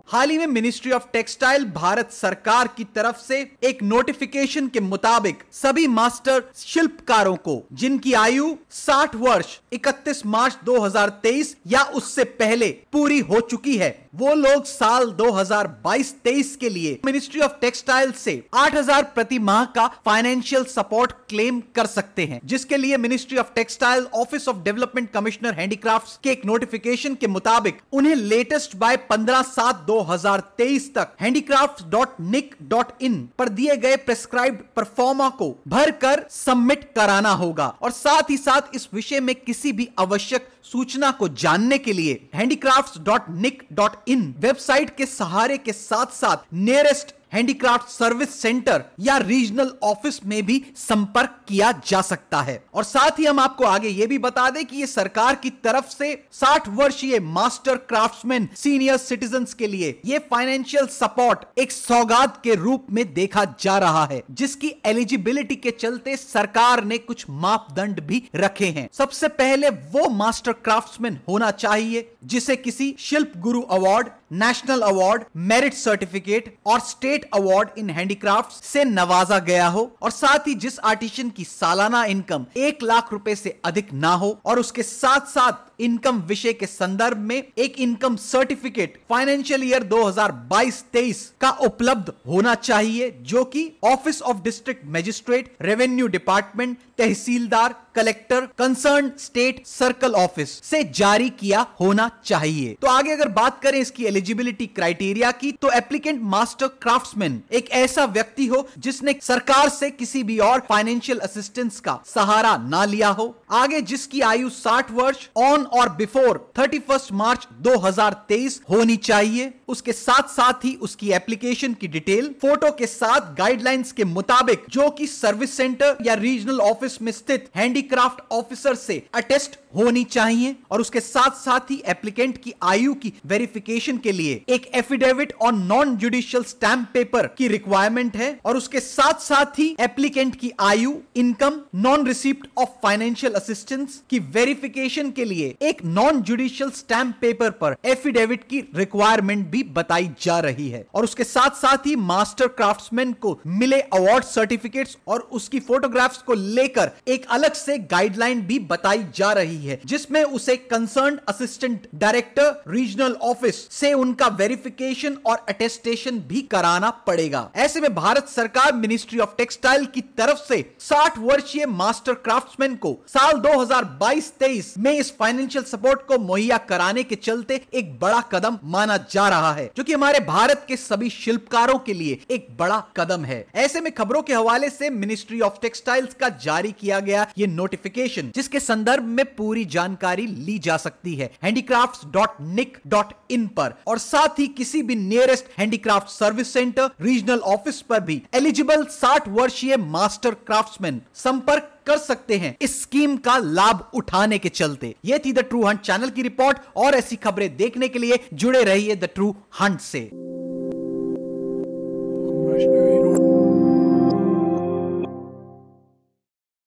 हाल ही में ministry of textile Bharat सरकार की तरफ से एक नोटिफिकेशन के मुताबिक सभी मास्टर शिल्पकारों को जिनकी आयु 60 वर्ष 31 मार्च 2023 या उससे पहले पूरी हो चुकी है, वो लोग साल 2022-23 के लिए मिनिस्ट्री ऑफ टेक्सटाइल से 8,000 प्रति माह का फाइनेंशियल सपोर्ट क्लेम कर सकते हैं, जिसके लिए ministry of textile office of development commissioner handicrafts के एक नोटिफिकेशन के मुताबिक उन्हें लेटेस्ट बाय 15/7/2023 तक handicrafts.nic.in पर दिए गए प्रेस्क्राइब्ड परफॉर्मा को भरकर सबमिट कराना होगा। और साथ ही साथ इस विषय में किसी भी आवश्यक सूचना को जानने के लिए handicrafts.nic.in वेबसाइट के सहारे के साथ साथ नियरेस्ट हैंडीक्राफ्ट सर्विस सेंटर या रीजनल ऑफिस में भी संपर्क किया जा सकता है। और साथ ही हम आपको आगे यह भी बता दें कि ये सरकार की तरफ से 60 वर्षीय मास्टर क्राफ्ट्समैन सीनियर सिटीजन्स के लिए ये फाइनेंशियल सपोर्ट एक सौगात के रूप में देखा जा रहा है, जिसकी एलिजिबिलिटी के चलते सरकार ने कुछ मापदंड भी रखे हैं। सबसे पहले वो मास्टर क्राफ्ट्समैन होना चाहिए जिसे किसी शिल्प गुरु award, national award, merit certificate और स्टेट अवार्ड इन हैंडीक्राफ्ट्स से नवाजा गया हो, और साथ ही जिस आर्टिशन की सालाना इनकम 1 लाख रुपए से अधिक ना हो, और उसके साथ साथ इनकम विषय के संदर्भ में एक इनकम सर्टिफिकेट फाइनेंशियल ईयर 2022-23 का उपलब्ध होना चाहिए, जो कि office of district magistrate, revenue department, tehsildar, collector, concern state circle office से जारी किया होना चाहिए। तो आगे अगर बात करें इसकी एलिजिबिलिटी क्राइटेरिया की, तो एप्लीकेंट मास्टर क्राफ्ट्समैन एक ऐसा व्यक्ति हो जिसने सरकार से किसी भी और फाइनेंशियल असिस्टेंस का सहारा ना लिया हो, आगे जिसकी आयु 60 वर्ष ऑन और बिफोर 31 मार्च 2023 होनी चाहिए, उसके साथ साथ ही उसकी एप्लीकेशन की डिटेल फोटो के साथ गाइडलाइंस के मुताबिक जो कि सर्विस सेंटर या रीजनल ऑफिस में स्थित हैंडीक्राफ्ट ऑफिसर से अटेस्ट होनी चाहिए, और उसके साथ साथ ही एप्लीकेंट की आयु की वेरिफिकेशन के लिए एक एफिडेविट और नॉन जुडिशियल स्टैंप पेपर की रिक्वायरमेंट है, और उसके साथ साथ ही एप्लीकेंट की आयु, income, non receipt of financial assistance की वेरिफिकेशन के लिए एक नॉन जुडिशियल स्टैंप पेपर पर एफिडेविट की रिक्वायरमेंट भी बताई जा रही है, और उसके साथ साथ ही मास्टर क्राफ्ट्समैन को मिले अवार्ड सर्टिफिकेट्स और उसकी फोटोग्राफ्स को लेकर एक अलग से गाइडलाइन भी बताई जा रही है, जिसमें उसे concern assistant director regional office से उनका वेरिफिकेशन और अटेस्टेशन भी कराना पड़ेगा। ऐसे में भारत सरकार मिनिस्ट्री ऑफ टेक्सटाइल की तरफ से 60 वर्षीय मास्टर क्राफ्ट्समैन को साल 2022-23 में इस फाइनेंशियल सपोर्ट को मुहैया कराने के चलते एक बड़ा कदम माना जा रहा है, जो कि हमारे भारत के सभी शिल्पकारों के लिए एक बड़ा कदम है। ऐसे में खबरों के हवाले से मिनिस्ट्री ऑफ टेक्सटाइल्स का जारी किया गया ये नोटिफिकेशन, जिसके संदर्भ में पूरी जानकारी ली जा सकती है handicrafts.nic.in पर, और साथ ही किसी भी nearest handicraft service centre, regional office पर भी एलिजिबल 60 वर्षीय मास्टर क्राफ्ट्समैन संपर्क कर सकते हैं इस स्कीम का लाभ उठाने के चलते। यह थी द ट्रू हंट चैनल की रिपोर्ट, और ऐसी खबरें देखने के लिए जुड़े रहिए द ट्रू हंट से।